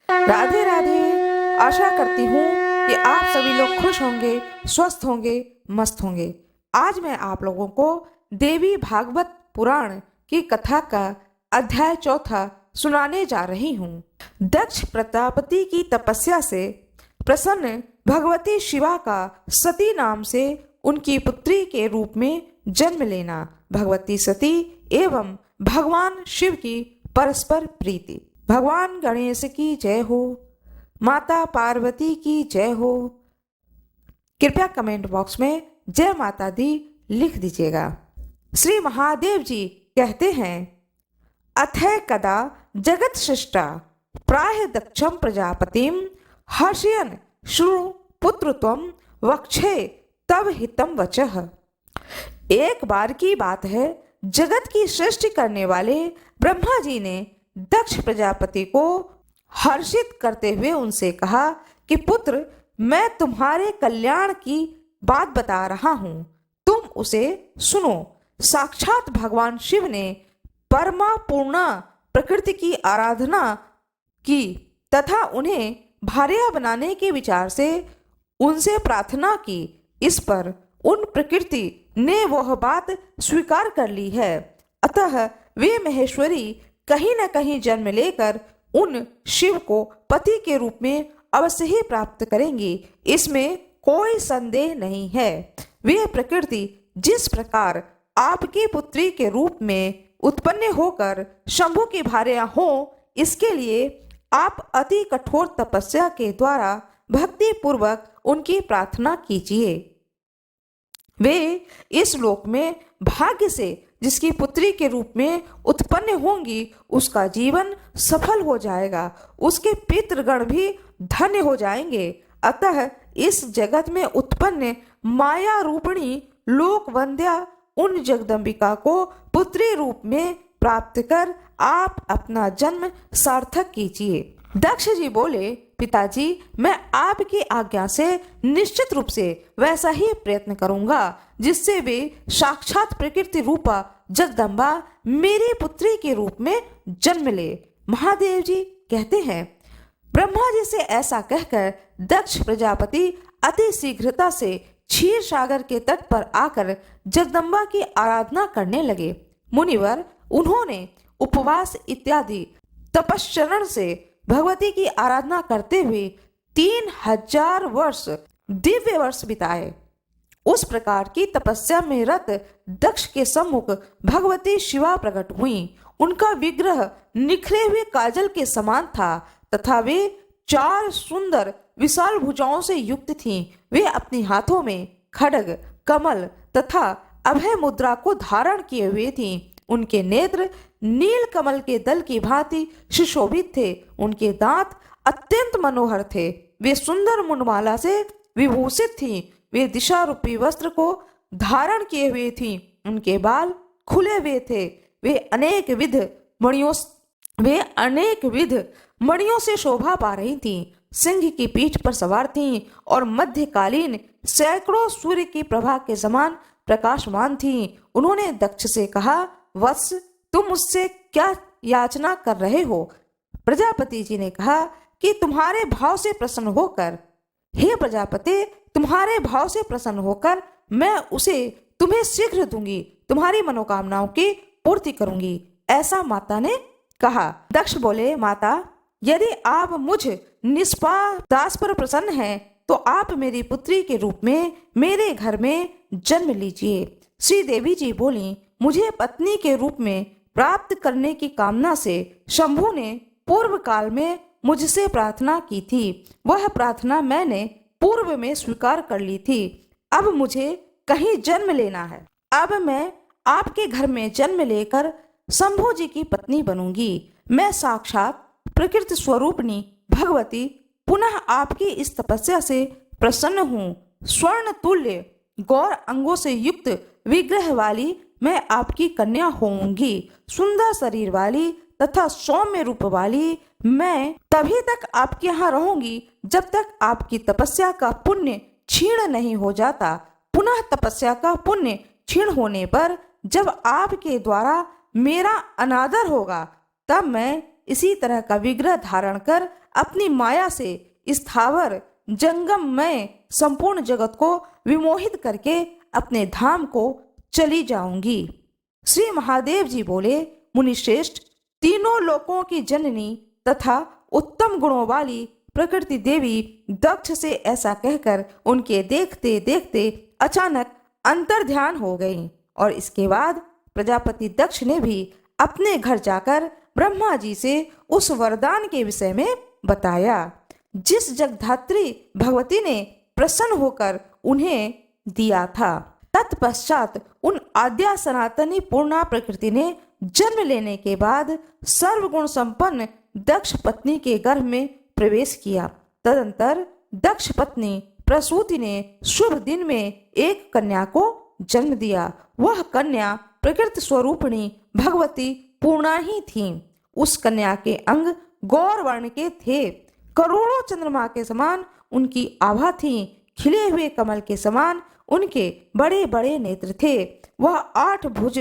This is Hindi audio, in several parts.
राधे राधे। आशा करती हूँ कि आप सभी लोग खुश होंगे, स्वस्थ होंगे, मस्त होंगे। आज मैं आप लोगों को देवी भागवत पुराण की कथा का अध्याय 4 सुनाने जा रही हूँ। दक्ष प्रजापति की तपस्या से प्रसन्न भगवती शिवा का सती नाम से उनकी पुत्री के रूप में जन्म लेना, भगवती सती एवं भगवान शिव की परस्पर प्रीति। भगवान गणेश की जय हो, माता पार्वती की जय हो। कृपया कमेंट बॉक्स में जय माता दी लिख दीजिएगा। श्री महादेव जी कहते हैं, अथै कदा जगत सृष्टा प्राह दक्षम प्रजापतिम हर्षयन् श्रृणु पुत्र त्वं वक्षे तव हितम वचः। एक बार की बात है, जगत की सृष्टि करने वाले ब्रह्मा जी ने दक्ष प्रजापति को हर्षित करते हुए उनसे कहा कि पुत्र, मैं तुम्हारे कल्याण की बात बता रहा हूं, तुम उसे सुनो। साक्षात भगवान शिव ने परमा पूर्णा प्रकृति की आराधना की तथा उन्हें भार्या बनाने के विचार से उनसे प्रार्थना की। इस पर उन प्रकृति ने वह बात स्वीकार कर ली है। अतः वे महेश्वरी कहीं न कहीं जन्म लेकर उन शिव को पति के रूप में अवश्य ही प्राप्त करेंगी, इसमें कोई संदेह नहीं है। वे प्रकृति जिस प्रकार आपकी पुत्री के रूप में उत्पन्न होकर शंभु की भार्या हो, इसके लिए आप अति कठोर तपस्या के द्वारा भक्ति पूर्वक उनकी प्रार्थना कीजिए। वे इस लोक में भाग्य से जिसकी पुत्री के रूप में उत्पन्न होंगी, उसका जीवन सफल हो जाएगा, उसके पितृगण भी धन्य हो जाएंगे। अतः इस जगत में उत्पन्न माया रूपिणी लोक वंद्या उन जगदम्बिका को पुत्री रूप में प्राप्त कर आप अपना जन्म सार्थक कीजिए। दक्ष जी बोले, पिताजी, मैं आपकी आज्ञा से निश्चित रूप से वैसा ही प्रयत्न करूंगा जिससे वे साक्षात प्रकृति रूपा जगदम्बा मेरी पुत्री के रूप में जन्म ले। महादेव जी कहते हैं, ब्रह्मा जी से ऐसा कहकर दक्ष प्रजापति अति शीघ्रता से क्षीर सागर के तट पर आकर जगदम्बा की आराधना करने लगे। मुनिवर उन्होंने उपवास इत्यादि तपश्चरण से भगवती की आराधना करते हुए 3000 वर्ष दिव्य वर्ष बिताए। उस प्रकार की तपस्या में रत दक्ष के सम्मुख भगवती शिवा प्रकट हुई। उनका विग्रह निखरे हुए काजल के समान था तथा वे 4 सुंदर विशाल भुजाओं से युक्त थीं। वे अपने हाथों में खड्ग, कमल तथा अभय मुद्रा को धारण किए हुए थीं। उनके नेत्र नील कमल के दल की भांति सुशोभित थे। उनके दांत अत्यंत मनोहर थे। वे सुंदर मुंडमाला से विभूषित थीं। वे दिशा रूपी वस्त्र को धारण किए हुए थीं। उनके बाल खुले हुए थे। वे अनेक विध मणियों से शोभा पा रही थीं। सिंह की पीठ पर सवार थीं और मध्यकालीन सैकड़ों सूर्य की प्रभा के समान प्रकाशमान थीं। उन्होंने दक्ष से कहा, वत्स, तुम मुझसे क्या याचना कर रहे हो? प्रजापति जी ने कहा कि तुम्हारे भाव से प्रसन्न होकर, हे प्रजापति, तुम्हारे भाव से प्रसन्न होकर मैं उसे तुम्हें शीघ्र दूंगी, तुम्हारी मनोकामनाओं की पूर्ति करूंगी, ऐसा माता ने कहा। दक्ष बोले, माता, यदि आप मुझ निष्पाप दास पर प्रसन्न हैं तो आप मेरी पुत्री के रूप में मेरे घर में जन्म लीजिए। श्री देवी जी बोली, मुझे पत्नी के रूप में प्राप्त करने की कामना से शंभु ने पूर्व काल में मुझसे प्रार्थना की थी। वह प्रार्थना मैंने पूर्व में स्वीकार कर ली थी। अब मुझे कहीं जन्म लेना है। अब मैं आपके घर में जन्म लेकर शंभु जी की पत्नी बनूंगी। मैं साक्षात प्रकृति स्वरूपनी भगवती पुनः आपकी इस तपस्या से प्रसन्न हूँ। स्वर्ण तुल्य गौर अंगों से युक्त विग्रह वाली मैं आपकी कन्या होऊंगी। सुंदर शरीर वाली तथा सौम्य रूप वाली मैं तभी तक आपके यहाँ रहूंगी जब तक आपकी तपस्या का पुण्य क्षीण नहीं हो जाता। पुनः तपस्या का पुण्य क्षीण होने पर जब आपके द्वारा मेरा अनादर होगा, तब मैं इसी तरह का विग्रह धारण कर अपनी माया से स्थावर जंगम में संपूर्ण जगत को विमोहित करके अपने धाम को चली जाऊंगी। श्री महादेव जी बोले, मुनिश्रेष्ठ, तीनों लोकों की जननी तथा उत्तम गुणों वाली प्रकृति देवी दक्ष से ऐसा कहकर उनके देखते देखते अचानक अंतर्ध्यान हो गई। और इसके बाद प्रजापति दक्ष ने भी अपने घर जाकर ब्रह्मा जी से उस वरदान के विषय में बताया, जिस जगधात्री भगवती ने प्रसन्न होकर उन्हें दिया था। तत्पश्चात उन आद्या सनातनी पूर्णा प्रकृति ने जन्म लेने के बाद सर्वगुण संपन्न दक्ष पत्नी के गर्भ में प्रवेश किया। तदंतर दक्ष पत्नी प्रसूति ने शुभ दिन में एक कन्या को जन्म दिया। वह कन्या प्रकृति स्वरूपिणी भगवती पूर्णा ही थी। उस कन्या के अंग गौर वर्ण के थे। करोड़ों चंद्रमा के समान उनकी आभा थी। खिले हुए कमल के समान उनके बड़े बड़े नेत्र थे। वह 8 भुज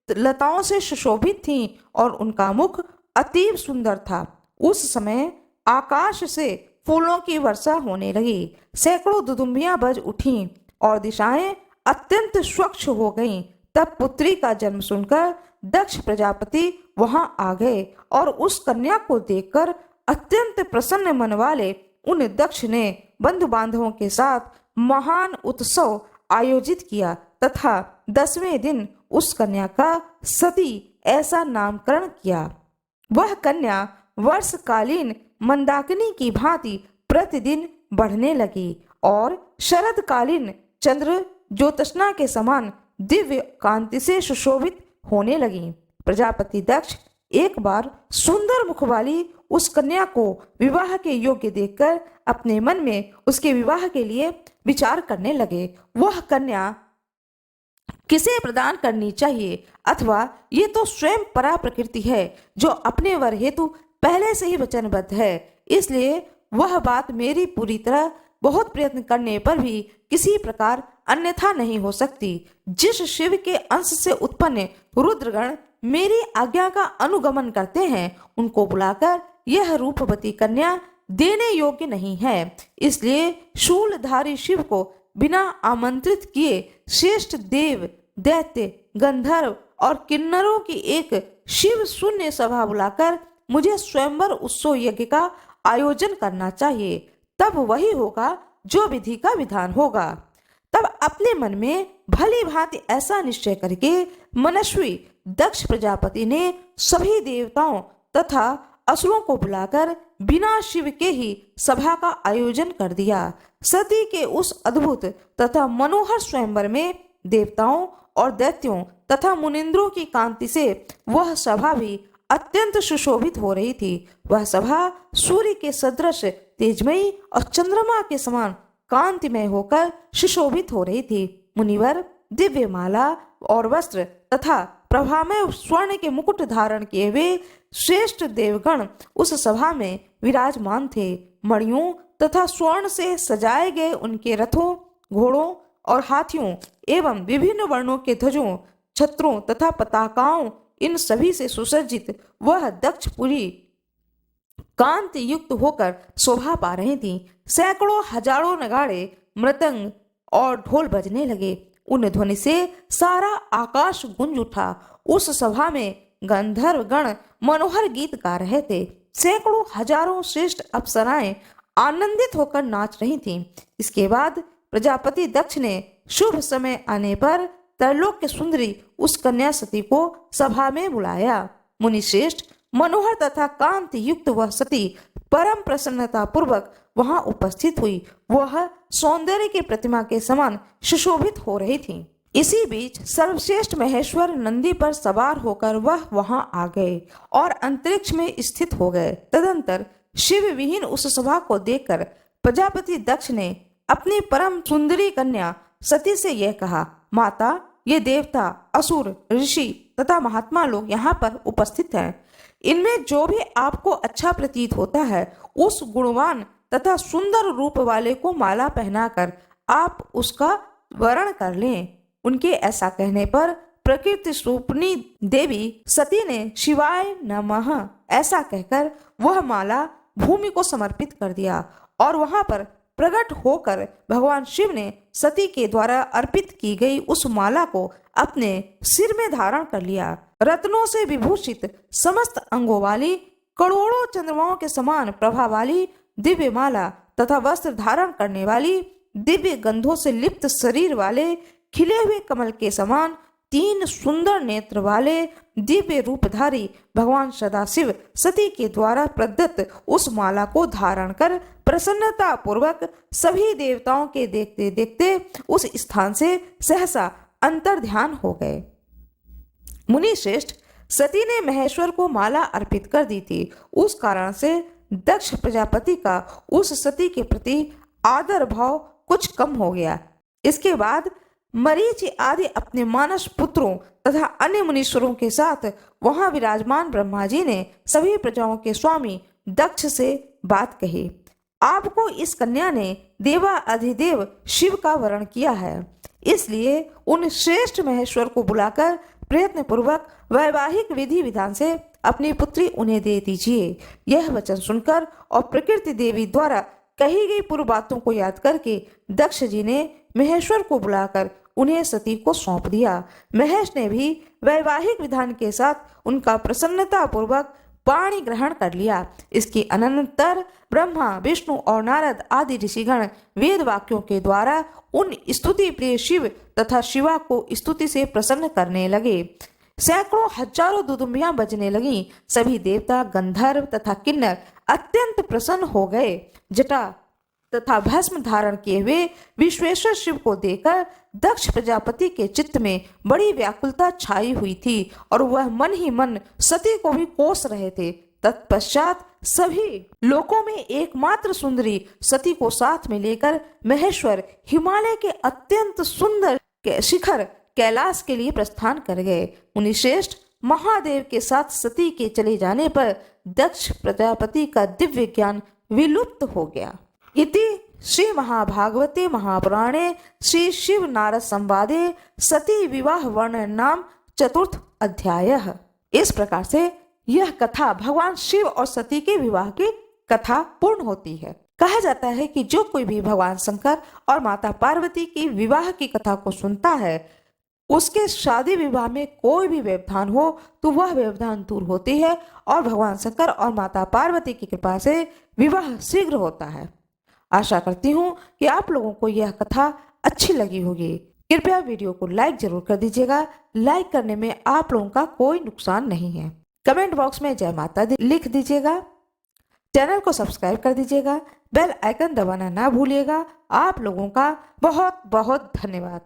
लताओं से सुशोभित थी और उनका मुख अतीव सुंदर था। उस समय आकाश से फूलों की वर्षा होने लगी। सैकड़ों दुदुम्बियां बज उठीं और दिशाएं अत्यंत स्वच्छ हो गईं। तब पुत्री का जन्म सुनकर दक्ष प्रजापति वहां आ गए और उस कन्या को देखकर अत्यंत प्रसन्न मन वाले उन दक्ष ने बंधु बांधवों के साथ महान उत्सव आयोजित किया तथा 10वें दिन उस कन्या का सती ऐसा नामकरण किया। वह कन्या वर्षकालीन मंदाकिनी की भांति प्रतिदिन बढ़ने लगी और शरदकालीन चंद्र ज्योत्सना के समान दिव्य कांति से सुशोभित होने लगी। प्रजापति दक्ष एक बार सुंदर मुख वाली उस कन्या को विवाह के योग्य देखकर अपने मन में उसके विवाह के लिए विचार करने लगे। वह कन्या किसे प्रदान करनी चाहिए, अथवा ये तो स्वयं परा प्रकृति है जो अपने वर हेतु पहले से ही वचनबद्ध है, इसलिए वह बात मेरी पूरी तरह बहुत प्रयत्न करने पर भी किसी प्रकार अन्यथा नहीं हो सकती। जिस शिव के अंश से उत्पन्न रुद्रगण मेरी आज्ञा का अनुगमन करते हैं, उनको बुलाकर यह रूपवती कन्या देने योग्य नहीं है। इसलिए शूलधारी शिव को बिना आमंत्रित किए श्रेष्ठ देव, दैत्य, गंधर्व और किन्नरों की एक शिव शून्य सभा बुलाकर मुझे स्वयंवर उत्सव यज्ञ का आयोजन करना चाहिए। तब वही होगा जो विधि का विधान होगा। तब अपने मन में भली भांति ऐसा निश्चय करके मनस्वी दक्ष प्रजापति ने सभी देवताओं तथा असुरों को बुलाकर बिना शिव के ही सभा का आयोजन कर दिया। सती के उस अद्भुत तथा मनोहर स्वयंवर में देवताओं और दैत्यों तथा मुनिंद्रों की कांति से वह सभा भी अत्यंत सुशोभित हो रही थी। वह सभा सूर्य के सदृश तेजमयी और चंद्रमा के समान कांतिमय होकर सुशोभित हो रही थी। मुनिवर दिव्य माला और वस्त्र तथा प्रभामय स्वर्ण के मुकुट धारण किए हुए श्रेष्ठ देवगण उस सभा में विराजमान थे। मणियों तथा स्वर्ण से सजाए गए उनके रथों, घोड़ों और हाथियों एवं विभिन्न वर्णों के ध्वजों, छत्रों तथा पताकाओं, इन सभी से सुसज्जित वह दक्षपुरी कांति युक्त होकर शोभा पा रही थी। सैकड़ों हजारों नगाड़े, मृदंग और ढोल बजने लगे। उन ध्वनि से सारा आकाश गूंज उठा। उस सभा में गंधर्व गण मनोहर गीत गा रहे थे। सैकड़ों हजारों श्रेष्ठ अप्सराएं आनंदित होकर नाच रही थीं। इसके बाद प्रजापति दक्ष ने शुभ समय आने पर त्रैलोक के सुंदरी उस कन्या सती को सभा में बुलाया। मुनि श्रेष्ठ मनोहर तथा कांति युक्त वह सती परम प्रसन्नता पूर्वक वहां उपस्थित हुई। वह सौंदर्य की प्रतिमा के समान सुशोभित हो रही थी। इसी बीच सर्वश्रेष्ठ महेश्वर नंदी पर सवार होकर वह वहां आ गए और अंतरिक्ष में स्थित हो गए। तदंतर शिव विहीन उस सभा को देखकर प्रजापति दक्ष ने अपनी परम सुंदरी कन्या सती से यह कहा, माता, ये देवता, असुर, ऋषि तथा महात्मा लोग यहाँ पर उपस्थित हैं। इनमें जो भी आपको अच्छा प्रतीत होता है, उस गुणवान तथा सुंदर रूप वाले को माला पहनाकर आप उसका वरण कर लें। उनके ऐसा कहने पर प्रकृति स्वरूपिणी देवी सती ने शिवाय नमः ऐसा कहकर वह माला भूमि को समर्पित कर दिया और वहां पर प्रकट होकर भगवान शिव ने सती के द्वारा अर्पित की गई उस माला को अपने सिर में धारण कर लिया। रत्नों से विभूषित समस्त अंगों वाली करोड़ों चंद्रमाओं के समान प्रभा वाली दिव्य माला तथा वस्त्र धारण करने वाली दिव्य गंधों से लिप्त शरीर वाले खिले हुए कमल के समान 3 सुंदर नेत्र वाले दिव्य रूपधारी भगवान सदाशिव सती के द्वारा प्रदत्त उस माला को धारण कर प्रसन्नता पूर्वक सभी देवताओं के देखते देखते उस स्थान से सहसा अंतर ध्यान हो गए। मुनि श्रेष्ठ, सती ने महेश्वर को माला अर्पित कर दी थी। उस कारण से दक्ष प्रजापति का उस सती के प्रति आदर भाव कुछ कम हो गया। इसके बाद मरीचि आदि अपने मानस पुत्रों तथा अन्य मुनीश्वरों के साथ वहां विराजमान ब्रह्मा जी ने सभी प्रजाओं के स्वामी दक्ष से बात कही। आपको इस कन्या ने देवा अधिदेव शिव का वरण किया है, इसलिए उन श्रेष्ठ महेश्वर को बुलाकर प्रयत्न पूर्वक वैवाहिक विधि विधान से अपनी पुत्री उन्हें दे दीजिए। यह वचन सुनकर और प्रकृति देवी द्वारा कही गई पूर्व बातों को याद करके दक्ष जी ने महेश्वर को बुलाकर उन्हें सती को सौंप दिया। महेश ने भी वैवाहिक विधान के साथ उनका प्रसन्नता पूर्वक पाणी ग्रहण कर लिया। इसके अनंतर ब्रह्मा, विष्णु और नारद आदि ऋषिगण वेद वाक्यों के द्वारा उन स्तुति प्रिय शिव तथा शिवा को स्तुति से प्रसन्न करने लगे। सैकड़ों हजारों दुदुम्बियां बजने लगीं। सभी देवता, गंधर्व तथा किन्नर अत्यंत प्रसन्न हो गए। जटा तथा भस्म धारण किए हुए विश्वेश्वर शिव को देखकर दक्ष प्रजापति के चित्त में बड़ी व्याकुलता छाई हुई थी और वह मन ही मन सती को भी कोस रहे थे। तत्पश्चात सभी लोकों में एकमात्र सुंदरी सती को साथ में लेकर महेश्वर हिमालय के अत्यंत सुंदर शिखर कैलाश के लिए प्रस्थान कर गए। मुनिश्रेष्ठ, महादेव के साथ सती के चले जाने पर दक्ष प्रजापति का दिव्य ज्ञान विलुप्त हो गया। इति श्री महाभागवते महापुराणे श्री शिव नारद संवादे सती विवाह वर्णन नाम 4th अध्यायः। इस प्रकार से यह कथा भगवान शिव और सती के विवाह की कथा पूर्ण होती है। कहा जाता है कि जो कोई भी भगवान शंकर और माता पार्वती की विवाह की कथा को सुनता है, उसके शादी विवाह में कोई भी व्यवधान हो तो वह व्यवधान दूर होती है और भगवान शंकर और माता पार्वती की कृपा से विवाह शीघ्र होता है। आशा करती हूँ कि आप लोगों को यह कथा अच्छी लगी होगी। कृपया वीडियो को लाइक जरूर कर दीजिएगा। लाइक करने में आप लोगों का कोई नुकसान नहीं है। कमेंट बॉक्स में जय माता दी लिख दीजिएगा। चैनल को सब्सक्राइब कर दीजिएगा। बेल आइकन दबाना ना भूलिएगा। आप लोगों का बहुत बहुत धन्यवाद।